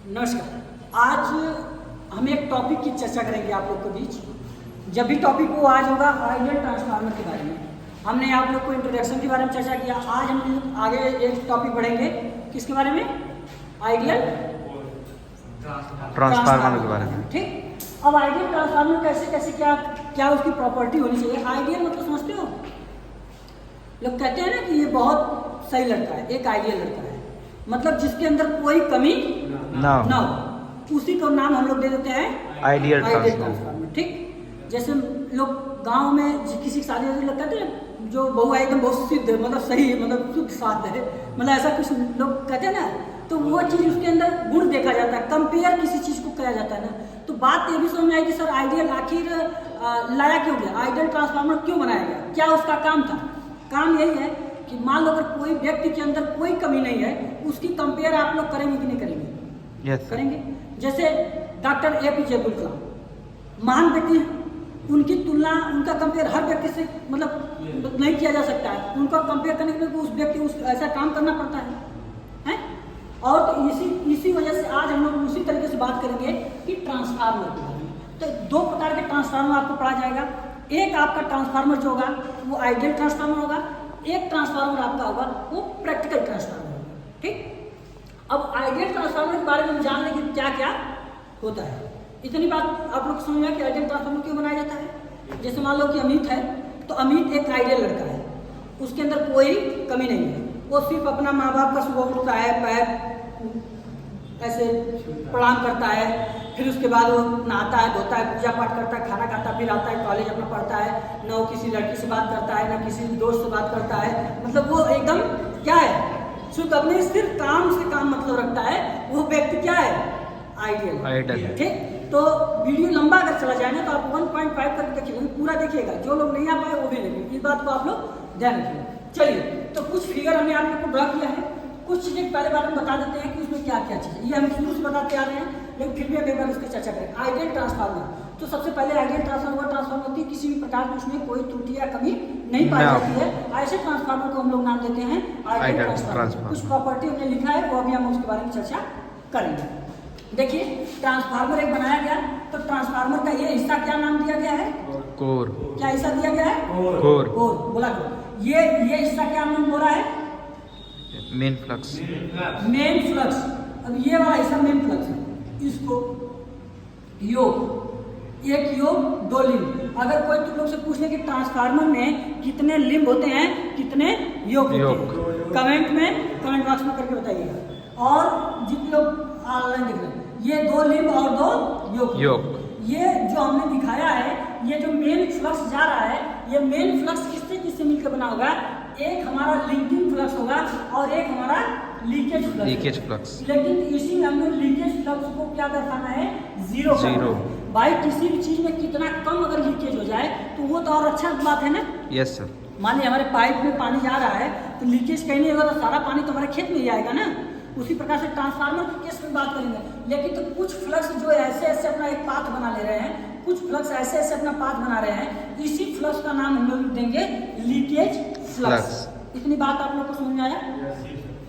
नमस्कार। आज हम एक टॉपिक की चर्चा करेंगे आप लोग के बीच। जब भी टॉपिक वो आज होगा आइडियल ट्रांसफार्मर के बारे में। हमने आप लोग को इंट्रोडक्शन के बारे में चर्चा किया। आज हम आगे एक टॉपिक बढ़ेंगे किसके बारे में? आइडियल ट्रांसफार्मर के बारे में। ठीक। अब आइडियल ट्रांसफार्मर कैसे कैसे क्या उसकी प्रॉपर्टी होनी चाहिए। आइडियल मतलब समझते हो? लोग कहते हैं ना कि ये बहुत सही लड़का है, एक आइडियल लड़का है, मतलब जिसके अंदर कोई कमी ना हो, उसी को नाम हम लोग दे देते हैं आइडियल ट्रांसफार्मर। ठीक। जैसे लोग गांव में किसी की शादी होती है, कहते हैं जो बहू है एकदम बहुत सिद्ध है, मतलब सही है, मतलब शुद्ध साथ है, मतलब ऐसा कुछ लोग कहते हैं ना, तो वो चीज़ उसके अंदर गुण देखा जाता है, कंपेयर किसी चीज़ को किया जाता है ना। तो बात ये भी समझ में आई कि सर आइडियल आखिर लाया क्यों गया, आइडियल ट्रांसफार्मर क्यों बनाया गया, क्या उसका काम था? काम यही है कि मान लो अगर कोई व्यक्ति के अंदर कोई कमी नहीं है, उसकी कंपेयर आप लोग करेंगे कि नहीं करेंगे? yes, करेंगे। जैसे डॉक्टर APJ अब्दुल कलाम महान व्यक्ति हैं, उनकी तुलना उनका कंपेयर हर व्यक्ति से मतलब नहीं किया जा सकता है। उनका कंपेयर करने के लिए उस व्यक्ति उस ऐसा काम करना पड़ता है? और तो इसी वजह से आज हम लोग उसी तरीके से बात करेंगे कि ट्रांसफार्मर के बारे में। तो दो प्रकार के ट्रांसफार्मर आपको पढ़ा जाएगा। एक आपका ट्रांसफार्मर जो होगा वो आइडियल ट्रांसफार्मर होगा, एक ट्रांसफार्मर आपका होगा वो प्रैक्टिकल ट्रांसफार्मर होगा। ठीक। अब आइडियल ट्रांसफार्मर के बारे में हम जान लेंगे क्या क्या होता है। इतनी बात आप लोग समझ में कि आइडियल ट्रांसफार्मर क्यों बनाया जाता है। जैसे मान लो कि अमित है, तो अमित एक आइडियल लड़का है, उसके अंदर कोई कमी नहीं है, वो सिर्फ अपना माँ बाप का सुबह उठता है, पैर ऐसे प्रणाम करता है, फिर उसके बाद वो नहाता है, धोता है, पूजा पाठ करता है, खाना खाता, फिर आता है, कॉलेज अपना पढ़ता है, न वो किसी लड़की से बात करता है, न किसी दोस्त से बात करता है, मतलब वो एकदम क्या है, शुद्ध अपने सिर्फ काम से काम मतलब रखता है। वो व्यक्ति क्या है? आइडियल। ठीक। तो वीडियो लंबा अगर चला जाए ना तो आप 1.5 करके देखिएगा, पूरा देखिएगा। जो लोग नहीं आ पाए वो भी देखेंगे, इस बात को आप लोग ध्यान रखिएगा। चलिए, तो कुछ फिगर हमने आप लोग को ड्रा किया है, कुछ चीज़ें पहले बार में बता देते हैं कि उसमें क्या क्या चीज़ है। ये हम शुरू से बताते आ रहे हैं, लेकिन फिर भी हम एक बार इसकी चर्चा करें। आइडियल ट्रांसफार्मर, तो सबसे पहले आइडियल ट्रांसफार्मर होती है किसी भी प्रकार की उसमें कोई त्रुटि या कमी नहीं पाई जाती है। ऐसे ट्रांसफार्मर को हम लोग नाम देते हैं आइडियल ट्रांसफार्मर। कुछ प्रॉपर्टी हमने लिखा है, वो अभी हम उसके बारे में चर्चा करेंगे। देखिए, ट्रांसफार्मर एक बनाया गया, तो ट्रांसफार्मर का ये हिस्सा क्या नाम दिया गया है? कोर। क्या हिस्सा दिया गया है? कोर। कोर बोला। ये हिस्सा क्या हमने बोला है? Main flux. Main flux. अब ये वाला हिस्सा मेन फ्लक्स है, इसको योग, एक योग दो लिंब। अगर कोई तुम लोग से पूछ ले कि ट्रांसफार्मर में कितने लिंब होते हैं, कितने योग होते हैं, कमेंट बॉक्स में करके बताइएगा। और जितने लोग ऑनलाइन देख रहे हैं, ये दो लिंब और दो योग। ये जो हमने दिखाया है, ये जो मेन फ्लक्स जा रहा है, ये मेन फ्लक्स किससे मिलकर बना होगा? एक हमारा लिंकिंग फ्लक्स होगा और एक हमारा लीकेज फ्लक्स। लेकिन इसी में हमने लीकेज फ्लक्स को क्या दर्शाना है? जीरो। भाई किसी भी चीज में कितना कम अगर लीकेज हो जाए तो वो तो और अच्छा बात है ना। Yes sir. मान लीजिए हमारे पाइप में पानी जा रहा है, तो लीकेज कहीं नहीं होगा तो सारा पानी तो हमारे खेत में ही आएगा ना। उसी प्रकार से ट्रांसफार्मर की केस में बात करेंगे। लेकिन तो कुछ फ्लक्स जो ऐसे अपना एक पाथ बना ले रहे हैं, कुछ फ्लक्स ऐसे अपना पाथ बना रहे हैं, इसी फ्लक्स का नाम हम लोग देंगे लीकेज फ्लक्स। इतनी बात आप लोग को समझ में आया?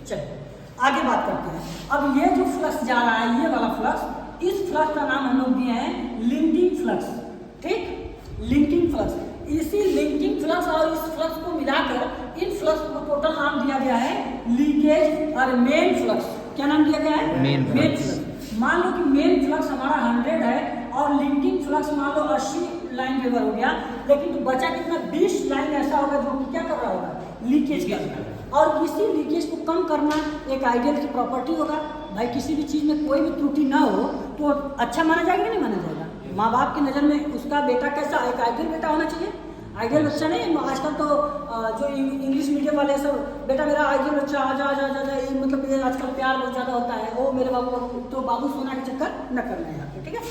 चलिए आगे बात करते हैं। अब ये जो फ्लक्स जा रहा है, ये वाला फ्लक्स, इस फ्लक्स का नाम हम लोग दिए हैं लिंकिंग फ्लक्स। ठीक, लिंकिंग फ्लक्स। इसी लिंकिंग फ्लक्स और इस फ्लक्स को मिलाकर इन फ्लक्स को टोटल नाम दिया गया है लीकेज और मेन फ्लक्स। क्या नाम दिया गया है? Main flux. मान लो कि मेन फ्लक्स हमारा 100 है और लिंकिंग फ्लक्स मान लो 80 लाइन वेबर हो गया, लेकिन तो बचा कितना? 20 लाइन ऐसा होगा जो कि क्या कर रहा होगा? लीकेज कर रहा है। और इसी लीकेज को कम करना एक आइडियल की प्रॉपर्टी होगा। भाई किसी भी चीज़ में कोई भी त्रुटि ना हो तो अच्छा माना जाएगा नहीं माना जाएगा? माँ बाप की नज़र में उसका बेटा कैसा? एक आइडियल बेटा होना चाहिए। आइडियल बच्चा नहीं, आजकल तो जो इंग्लिश मीडियम वाले सब, बेटा मेरा आइडियल बच्चा आजा, मतलब ये आजकल प्यार बहुत ज़्यादा होता है, वो मेरे बाबू, तो बाबू सोना के चक्कर न करना है आपको। ठीक है।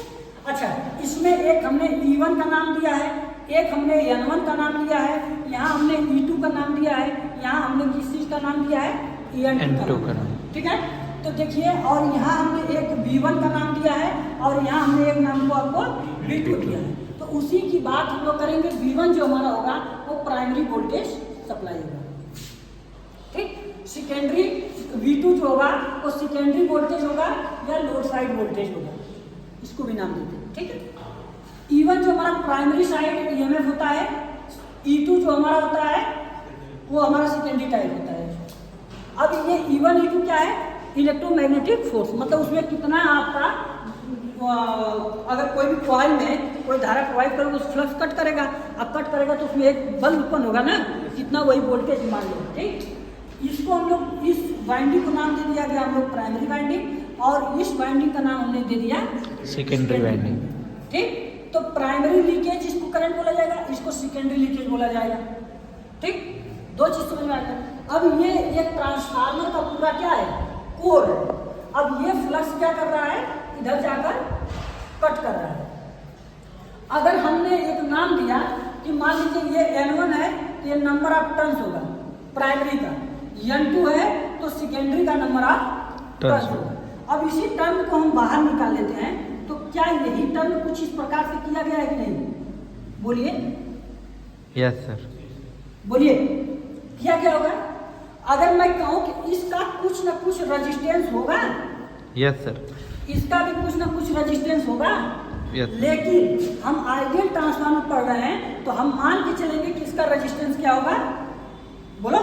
अच्छा, इसमें एक हमने E1 का नाम दिया है, एक हमने N1 का नाम दिया है, यहाँ हमने E2 का नाम दिया है, यहाँ हमने किस चीज़ का नाम दिया है? N2 का नाम। ठीक है। तो देखिए, और यहाँ हमने एक V1 का नाम दिया है और यहाँ हमने एक नाम को आपको V2 दिया है। तो उसी की बात हम लोग करेंगे। V1 जो हमारा होगा वो प्राइमरी वोल्टेज सप्लाई होगा। ठीक। सेकेंडरी V2 जो होगा वो सेकेंडरी वोल्टेज होगा या लोड साइड वोल्टेज होगा, इसको भी नाम देते हैं, ठीक है। E1 जो हमारा प्राइमरी साइड EMF होता है, E2 जो हमारा होता है वो हमारा सेकेंडरी टाइप होता है। अब ये E1 E2 क्या है, इलेक्ट्रोमैग्नेटिक फोर्स, मतलब उसमें कितना आपका अगर कोई भी कॉइल में कोई धारा प्रोवाइड करोगे उस फ्लक्स कट करेगा, अब कट करेगा तो उसमें एक बल उत्पन्न होगा ना, कितना वही वोल्टेज मान लो, ठीक। इसको हम लोग इस वाइंडिंग को नाम दे दिया गया हम लोग प्राइमरी वाइंडिंग, और इस वाइंडिंग का नाम हमने दे दिया सेकेंडरी वाइंडिंग, ठीक। तो प्राइमरी लीकेज इसको करंट बोला जाएगा, इसको सेकेंडरी लीकेज बोला जाएगा, ठीक। दो चीज समझ में आ गया। अब ये एक ट्रांसफार्मर का पूरा क्या है, कोर है। अब ये फ्लक्स क्या कर रहा है, इधर जाकर कट कर रहा है। अगर हमने एक नाम दिया कि मान लीजिए ये N1 है तो ये नंबर ऑफ टर्न्स होगा प्राइमरी का, N2 है तो सेकेंडरी का नंबर ऑफ टर्न्स होगा। अब इसी टर्म को हम बाहर निकाल लेते हैं, तो क्या यही टर्म कुछ इस प्रकार से किया गया है कि नहीं, बोलिए। यस सर, बोलिए क्या क्या होगा। अगर मैं कहूं कि इसका कुछ ना कुछ रेजिस्टेंस होगा, यस सर, इसका भी कुछ ना कुछ रेजिस्टेंस होगा, यस। लेकिन हम आइडियल ट्रांसफार्मर पढ़ रहे हैं तो हम मान के चलेंगे कि इसका रेजिस्टेंस क्या होगा, बोलो।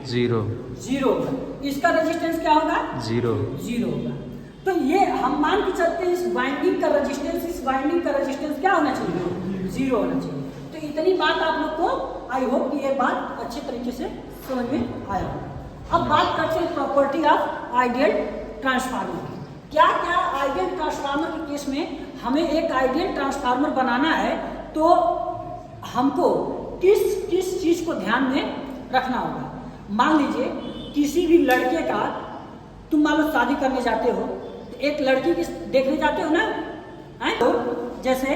जीरो। जीरो होगा। इसका रेजिस्टेंस क्या होगा, जीरो। जीरो होगा। तो ये हम मान के चलते हैं इस वाइंडिंग का रेजिस्टेंस, इस वाइंडिंग का रेजिस्टेंस क्या होना चाहिए, जीरो होना चाहिए। तो इतनी बात आप लोग को आई होप कि ये बात अच्छे तरीके से समझ में आया। अब बात करते हैं प्रॉपर्टी ऑफ आइडियल ट्रांसफार्मर की। क्या क्या आइडियल ट्रांसफार्मर के केस में हमें एक आइडियल ट्रांसफार्मर बनाना है तो हमको किस किस चीज को ध्यान में रखना होगा। मान लीजिए किसी भी लड़के का, तुम मान लो शादी करने जाते हो तो एक लड़की की देखने जाते हो ना, है? तो जैसे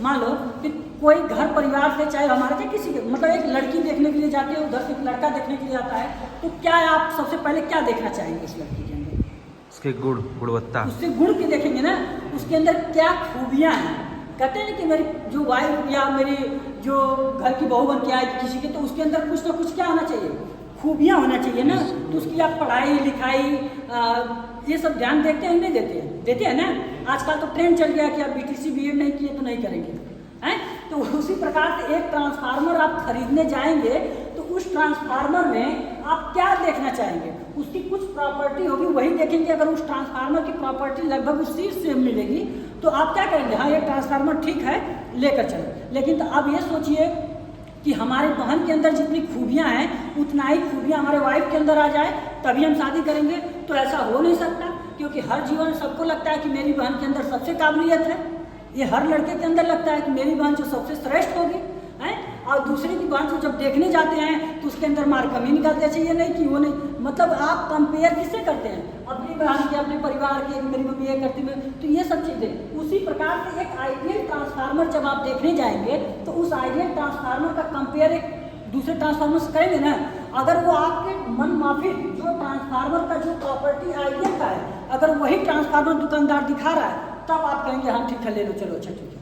मान लो कि कोई घर परिवार से, चाहे हमारे चाहे किसी के, मतलब एक लड़की देखने के लिए जाते हो, उधर से एक लड़का देखने के लिए आता है, तो क्या आप सबसे पहले क्या देखना चाहेंगे इस लड़की के अंदर, उसके गुणवत्ता, उससे गुण के देखेंगे ना, उसके अंदर क्या खूबियां हैं। कहते हैं कि मेरी जो वाइफ या मेरी जो घर की बहू बन के आएगी किसी के, तो उसके अंदर कुछ ना कुछ क्या होना चाहिए, खूबियां होना चाहिए ना। तो उसकी आप पढ़ाई लिखाई ये सब ध्यान देते हैं नहीं देते हैं, देते हैं ना। आजकल तो ट्रेंड चल गया कि आप BTC BEd नहीं किए तो नहीं करेंगे, हैं। तो उसी प्रकार से एक ट्रांसफार्मर आप खरीदने जाएंगे तो उस ट्रांसफार्मर में आप क्या देखना चाहेंगे, उसकी कुछ प्रॉपर्टी होगी वही देखेंगे। अगर उस ट्रांसफार्मर की प्रॉपर्टी लगभग उसी से मिलेगी तो आप क्या करेंगे, हाँ ये ट्रांसफार्मर ठीक है लेकर चलो। लेकिन तो अब ये सोचिए कि हमारे बहन के अंदर जितनी खूबियां हैं उतना ही खूबियां हमारे वाइफ के अंदर आ जाए तभी हम शादी करेंगे, तो ऐसा हो नहीं सकता। क्योंकि हर जीवन सबको लगता है कि मेरी बहन के अंदर सबसे काबिलियत है, ये हर लड़के के अंदर लगता है कि मेरी बहन जो सबसे श्रेष्ठ होगी, हैं। और दूसरे की बहन को जब देखने जाते हैं तो उसके अंदर मार कमी निकालते चाहिए, नहीं कि वो नहीं, मतलब आप कंपेयर किससे करते हैं, अपनी बहन के, अपने परिवार के, मेरी मम्मी ये करती है, तो ये सब चीज़ें। उसी प्रकार से एक आइडियल ट्रांसफार्मर जब आप देखने जाएंगे तो उस आइडियल ट्रांसफार्मर का कंपेयर एक दूसरे ट्रांसफार्मर से करेंगे ना। अगर वो आपके मन माफिक जो ट्रांसफार्मर का जो प्रॉपर्टी आइडियल का है, अगर वही ट्रांसफार्मर दुकानदार दिखा रहा है तब आप कहेंगे हाँ ठीक है ले लो, चलो अच्छा ठीक है।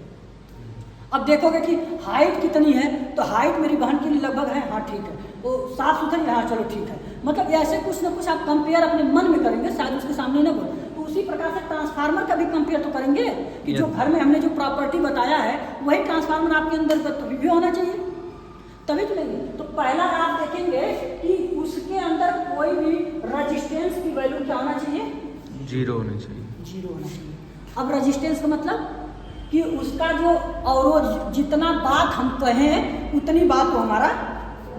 अब देखोगे कि हाइट कितनी है, तो हाइट मेरी बहन के लिए लगभग है, हाँ ठीक है, वो साफ सुथरी है, हाँ चलो ठीक है। मतलब ऐसे कुछ ना कुछ आप कंपेयर अपने मन में करेंगे, शायद उसके सामने ना बोल। तो उसी प्रकार से ट्रांसफार्मर का भी कंपेयर तो करेंगे कि जो घर में हमने जो प्रॉपर्टी बताया है वही ट्रांसफार्मर आपके अंदर तभी भी होना चाहिए, तभी तो लेंगे। तो पहला आप देखेंगे कि उसके अंदर कोई भी रेजिस्टेंस की वैल्यू क्या होना चाहिए, जीरो होना चाहिए, जीरो होना चाहिए। अब रेजिस्टेंस का मतलब कि उसका जो अवरोध, जितना बात हम कहें उतनी बात को हमारा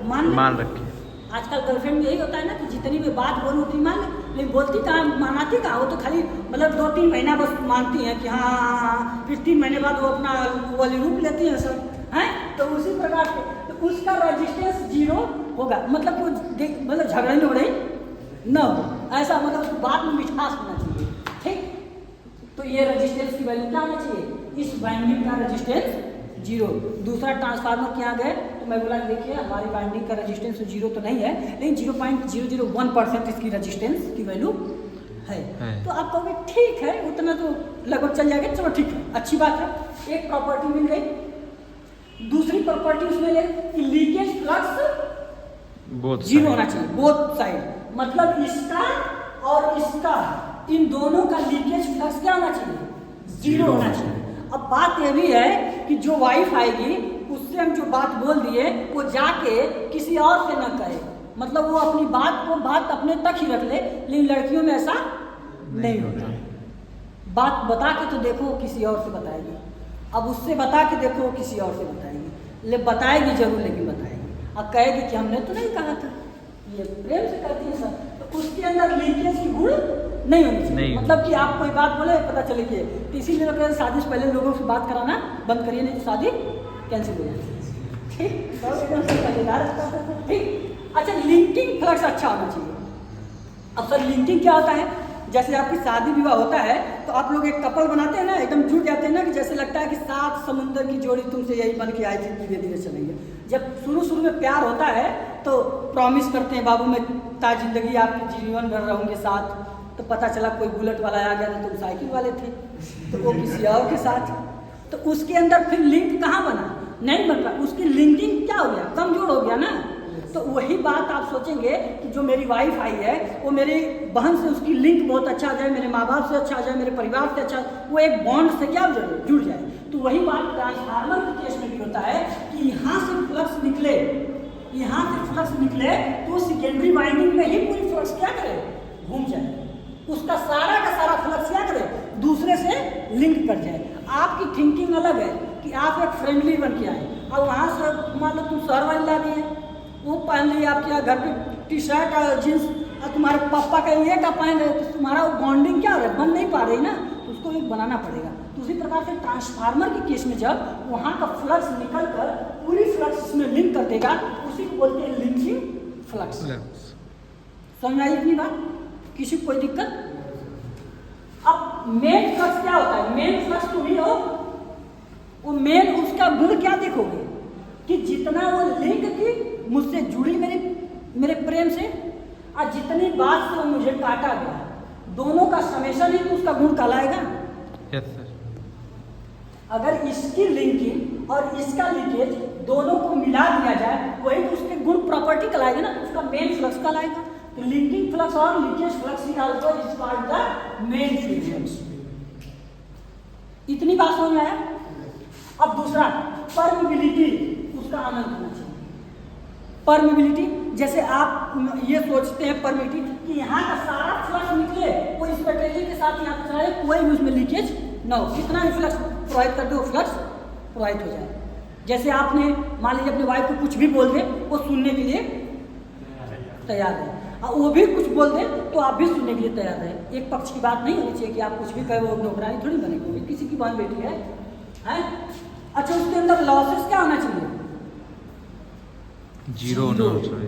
मान रखे। आजकल गर्लफ्रेंड में यही होता है ना कि जितनी भी बात बोलूँ उतनी मान ले, लेकिन बोलती कहाँ, मानाती कहाँ, वो तो खाली मतलब 2-3 महीना बस मानती हैं कि हाँ, फिर 3 महीने बाद वो अपना वाली रूप लेती हैं सब, हैं। तो उसी प्रकार से तो उसका रेजिस्टेंस जीरो होगा, मतलब वो मतलब झगड़ा नहीं हो रही न हो, ऐसा मतलब बात में मिठास होना चाहिए, ठीक। तो ये रेजिस्टेंस की वैल्यू क्या होना चाहिए, इस वाइंडिंग का रेजिस्टेंस जीरो। दूसरा ट्रांसफार्मर के यहाँ गए तो मैं बोला देखिए हमारी वाइंडिंग का रेजिस्टेंस जीरो तो नहीं है, लेकिन 0.001% इसकी रेजिस्टेंस की वैल्यू है। तो आप कहोगे ठीक है उतना तो लगभग चल जाएगा, चलो ठीक है, अच्छी बात है, एक प्रॉपर्टी मिल गई। दूसरी प्रॉपर्टी उसमें ले लीकेज फ्लक्स जीरो होना चाहिए बोथ साइड, मतलब इसका और इसका, इन दोनों का लीकेज फ्लक्स क्या होना चाहिए? जीरो होना चाहिए। अब बात ये भी है कि जो वाइफ आएगी उससे हम जो बात बोल दिए वो जाके किसी और से न कहे, मतलब वो अपनी बात अपने तक ही रख ले, लेकिन लड़कियों में ऐसा नहीं होता। बात बता के तो देखो किसी और से बताएगी, अब उससे बता के देखो किसी और से बताएगी, बताएगी जरूर लेकिन बताएगी, अब कहेगी कि हमने तो नहीं कहा था। ये प्रेम से करती है सब, तो उसके अंदर लीकेज की गुण नहीं होनी चाहिए। मतलब कि आप कोई बात बोले पता चले कि, तो इसीलिए तो शादी से पहले लोगों से बात कराना बंद करिए, नहीं तो शादी कैंसिल हो जाएगी। ठीक, ठीक। अच्छा, लिंकिंग फ्लक्स अच्छा होना चाहिए। अब सर लिंकिंग क्या होता है? जैसे आपकी शादी विवाह होता है तो आप लोग एक कपल बनाते हैं ना, एकदम जुट जाते हैं ना, कि जैसे लगता है कि 7 समुंदर की जोड़ी तुमसे यही बन के आई थी, धीरे धीरे चलेंगे। जब शुरू में प्यार होता है तो प्रॉमिस करते हैं, बाबू मैं ता जिंदगी आपकी जीवन भर रहूंगे साथ, तो पता चला कोई बुलेट वाला आ गया तो तुम साइकिल वाले थे, तो वो किसी और के साथ, तो उसके अंदर फिर लिंक कहाँ बना? नहीं बन रहा, उसकी लिंकिंग क्या हो गया? कमजोर हो गया ना। तो वही बात आप सोचेंगे कि जो मेरी वाइफ आई है वो मेरी बहन से उसकी लिंक बहुत अच्छा आ जाए, मेरे माँ बाप से अच्छा आ जाए, मेरे परिवार से अच्छा, वो एक बॉन्ड से क्या जुड़ जाए। तो वही बात ट्रांसफार्मर के केस में भी होता है कि यहाँ से फ्लक्स निकले, यहाँ से फ्लक्स निकले तो सेकेंडरी वाइंडिंग में ही पूरी फ्लक्स क्या करे? घूम जाए, उसका सारा का सारा फ्लक्स क्या करे? दूसरे से लिंक कर जाए। आपकी थिंकिंग अलग है कि आप एक फ्रेंडली बन के आए, और वहाँ से मान लो तुम शहर वाली ला दिए, वो पहन ली आपके यहाँ घर पे टी शर्ट और जीन्स, और तुम्हारे पापा का ये का पहन रहे, तो तुम्हारा वो बॉन्डिंग क्या हो रहा है? बन नहीं पा रही ना, तो उसको एक बनाना पड़ेगा। तो उसी प्रकार से ट्रांसफार्मर के केस में जब वहाँ का फ्लक्स निकल कर पूरी फ्लक्स इसमें लिंक कर देगा, उसी को बोलते हैं लिंकिंग फ्लक्स। समझ आई इतनी बात? किसी को कोई दिक्कत? अब मेन फ्लक्स क्या होता है? मेन फ्लक्स तुम ही हो, वो मेन उसका गुण क्या देखोगे कि जितना वो लिंक की मुझसे जुड़ी मेरे प्रेम से, और जितनी बात से वो मुझे काटा गया, दोनों का समेशन ही तो उसका गुण कहलाएगा। Yes sir. अगर इसकी लिंकिंग और इसका लीकेज दोनों को मिला दिया जाए, वही तो उसके गुण प्रॉपर्टी कहलाएगा ना, उसका मेन फ्लक्स कहलाएगा। तो लिंकिंग फ्लक्स और leakage flux is also is called the main flux. इतनी बात समझ में आया? अब दूसरा, परमिबिलिटी, उसका आनंद होना चाहिए। परमिबिलिटी, जैसे आप ये सोचते हैं परमिबिलिटी कि यहाँ का सारा फ्लक्स निकले, वो इस मटेरियल के साथ यहाँ पे जाए, कोई भी उसमें लीकेज ना हो, कितना भी फ्लक्स प्रोवाइड कर दो वो फ्लक्स प्रोवाइड हो जाए। जैसे आपने मान लीजिए अपने वाइफ को कुछ भी बोल दे, वो सुनने के लिए तैयार है, और वो भी कुछ बोल दे तो आप भी सुनने के लिए तैयार है। एक पक्ष की बात नहीं होनी चाहिए कि आप कुछ भी कहे वो नौकरानी थोड़ी बनेगी, किसी की बहन बेटी है। अच्छा, उसके अंदर लॉसेस क्या होना चाहिए? जीरो होना चाहिए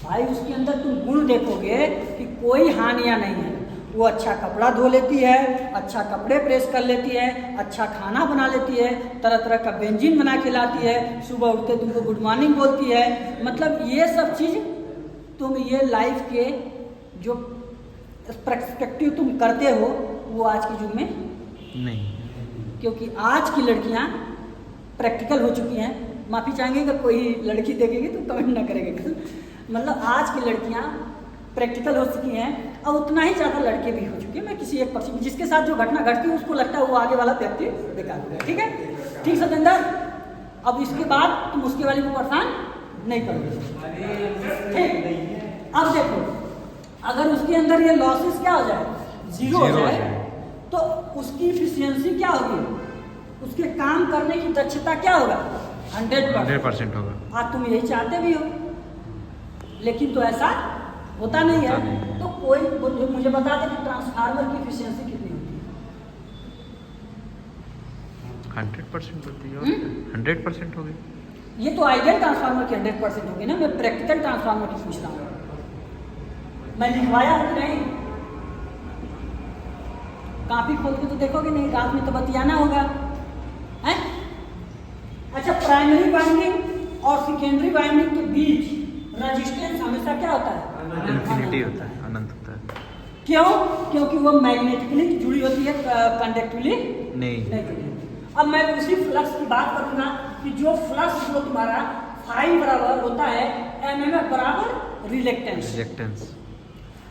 भाई। उसके अंदर तुम गुण देखोगे कि कोई हानियां नहीं है, वो अच्छा कपड़ा धो लेती है, अच्छा कपड़े प्रेस कर लेती है, अच्छा खाना बना लेती है, तरह तरह का व्यंजन बना के लाती है, सुबह उठते तुमको गुड मॉर्निंग बोलती है। मतलब ये सब चीज़ तुम ये लाइफ के जो पर्सपेक्टिव तुम करते हो वो आज के युग में नहीं, क्योंकि आज की लड़कियां प्रैक्टिकल हो चुकी हैं। माफ़ी चाहेंगे अगर कोई लड़की देखेगी तो कमेंट ना करेंगे कल। मतलब आज की लड़कियां प्रैक्टिकल हो चुकी हैं, और उतना ही ज़्यादा लड़के भी हो चुके हैं। मैं किसी एक पक्ष में जिसके साथ जो घटना घटती है उसको लगता है वो आगे वाला व्यक्ति बेकार हो गया। ठीक है, ठीक सतेंद्र। अब इसके बाद तुम उसके वाले को परेशान नहीं करोगे। ठीक, अब देखो, अगर उसके अंदर ये लॉसेस क्या हो जाए? जीरो हो जाए, तो उसकी इफिशियंसी क्या होगी? उसके काम करने की दक्षता क्या होगा? 100% होगा। आज तुम यही चाहते भी हो, लेकिन तो ऐसा होता नहीं है। तो कोई मुझे बता दे कि ट्रांसफार्मर की इफिशियंसी कितनी होती है? 100% होती है। 100% होगी। ये तो आइडियल ट्रांसफार्मर की 100% होगी ना। मैं प्रैक्टिकल ट्रांसफार्मर की पूछ रहा हूँ, मैं लिखवाया हूँ कि नहीं? कापी खोल के तो देखोगे नहीं, रात में तो बतियाना होगा है। अच्छा, प्राइमरी वाइंडिंग और सेकेंडरी वाइंडिंग के बीच रेजिस्टेंस हमेशा क्या होता है? इन्फिनिटी होता है, अनंत होता है। क्यों? क्योंकि वो मैग्नेटिकली जुड़ी होती है, कंडक्टिवली नहीं जुड़ी। अब मैं उसी फ्लक्स की बात करूंगा कि जो फ्लक्स जो तुम्हारा फाई बराबर होता है एमएमएफ बराबर रिलेक्टेंस।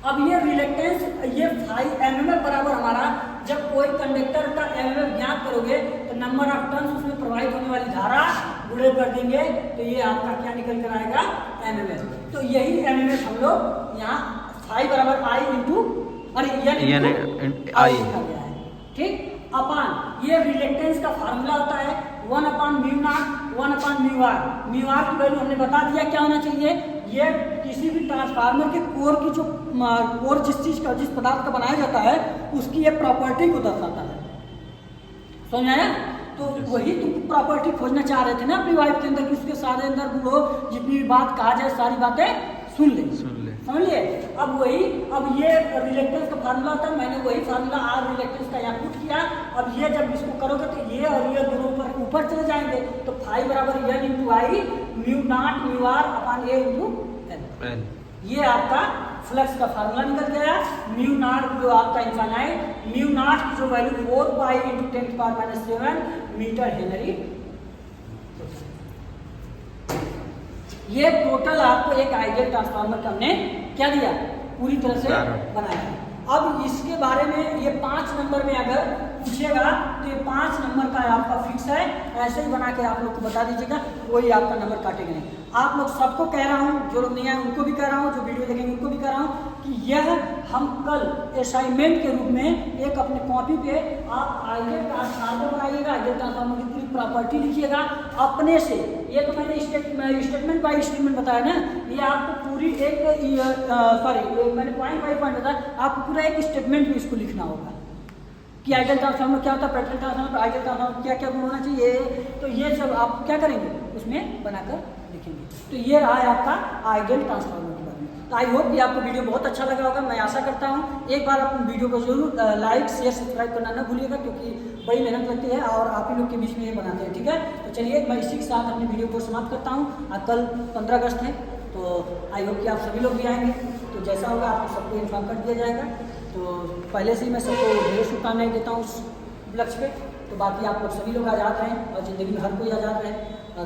अब ये रिलेक्टेंस ये 5 mmf बराबर हमारा, जब कोई कंडक्टर का mmf ज्ञात करोगे तो नंबर ऑफ टर्न्स उसमें प्रवाहित होने वाली धारा गुणे कर देंगे, तो ये आपका क्या निकल कर आएगा, mmf। तो यही mmf हम लोग यहाँ 5 बराबर I इंटू अरे N इंटू I लिखा गया है, ठीक। अपान ये रिलेक्टेंस का फार्मूला होता है 1/μ0 1/μr। μr की वैल्यू हमने बता दिया क्या होना चाहिए, ये किसी भी ट्रांसफार्मर के कोर की जो कोर जिस पदार्थ का बनाया जाता है उसकी ये प्रॉपर्टी को दर्शाता है, समझ आया। तो वही तुम प्रॉपर्टी खोजना चाह रहे थे ना अपनी वाइफ के अंदर, कि उसके सारे अंदर वो जितनी भी बात कहा जाए सारी बातें सुन ले, समझ लिए। अब ये रिलेक्टेंस का फार्मूला था, मैंने वही फार्मूला आर रिलेक्टेंस का यहाँ पुट किया। अब ये जब इसको करोगे तो ये और ये दोनों ऊपर चले जाएंगे, तो 5 बराबर N इंटू आई μ0 μr/A इंटू L। ये आपका फ्लक्स का फार्मूला निकल गया। μ0 जो आपका इनफाइनाइट, μ0 की जो value 4 pi into 10⁻⁷ metre henry. ये टोटल आपको एक आइडियल ट्रांसफार्मर का हमने क्या दिया, पूरी तरह से बनाया। अब इसके बारे में ये 5 नंबर में अगर पूछेगा तो ये 5 नंबर का आपका फिक्स है, ऐसे ही बना के आप लोग को बता दीजिएगा, कोई आपका नंबर काटेगा नहीं। आप लोग सबको कह रहा हूँ, जो लोग नहीं आए उनको भी कह रहा हूँ, जो वीडियो देखेंगे उनको भी कह रहा हूँ कि यह हम कल असाइनमेंट के रूप में एक अपने कॉपी पे आप आइडियल ट्रांसफार्मर बनाइएगा, आइडियल ट्रांसफार्मर की पूरी प्रॉपर्टी लिखिएगा अपने से। ये तो मैंने स्टेटमेंट बाय स्टेटमेंट बताया ना, ये आपको पूरी एक मैंने पॉइंट बाई पॉइंट बताया, आपको पूरा एक स्टेटमेंट में इसको लिखना होगा कि आइडियल ट्रांसफार्मर क्या होता है, प्रैक्टिकल ट्रांसफार्मर, आइडियल ट्रांसफार्मर क्या क्या गुण होना चाहिए, तो ये सब आप क्या करेंगे उसमें बनाकर लिखेंगे। तो ये रहा है आपका आइडियल ट्रांसफार्मर के बारे में। तो आई होप कि आपको वीडियो बहुत अच्छा लगा होगा, मैं आशा करता हूँ। एक बार आप वीडियो को जरूर लाइक शेयर सब्सक्राइब करना ना भूलिएगा, क्योंकि बड़ी मेहनत लगती है और आप ही लोग के बीच में ये बनाते हैं, ठीक है। तो चलिए मैं इसी के साथ अपनी वीडियो को समाप्त करता हूँ। कल 15 अगस्त है, तो आई होप कि आप सभी लोग भी आएंगे, तो जैसा होगा आपको सबको इन्फॉर्म कर दिया जाएगा। तो पहले से ही मैं सबको ढेर शुभकामनाएं देता हूँ उस उपलक्ष्य पे। तो बाकी आप लोग सभी लोग आज़ाद रहें और ज़िंदगी में हर कोई आज़ाद रहे,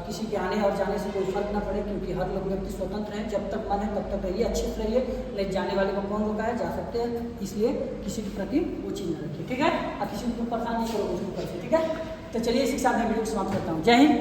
किसी के आने और जाने से कोई फर्क ना पड़े, क्योंकि हर लोग व्यक्ति स्वतंत्र हैं। जब तक मन है तब तक रहिए, अच्छे से रहिए, लेकिन जाने वाले को कौन रोका है, जा सकते हैं, इसलिए किसी के प्रति वो चीज़ न रखिए, ठीक है। और किसी को परेशान नहीं करो उसके ऊपर से, ठीक है। तो चलिए इसी के साथ मैं वीडियो को समाप्त करता हूँ। जय हिंद।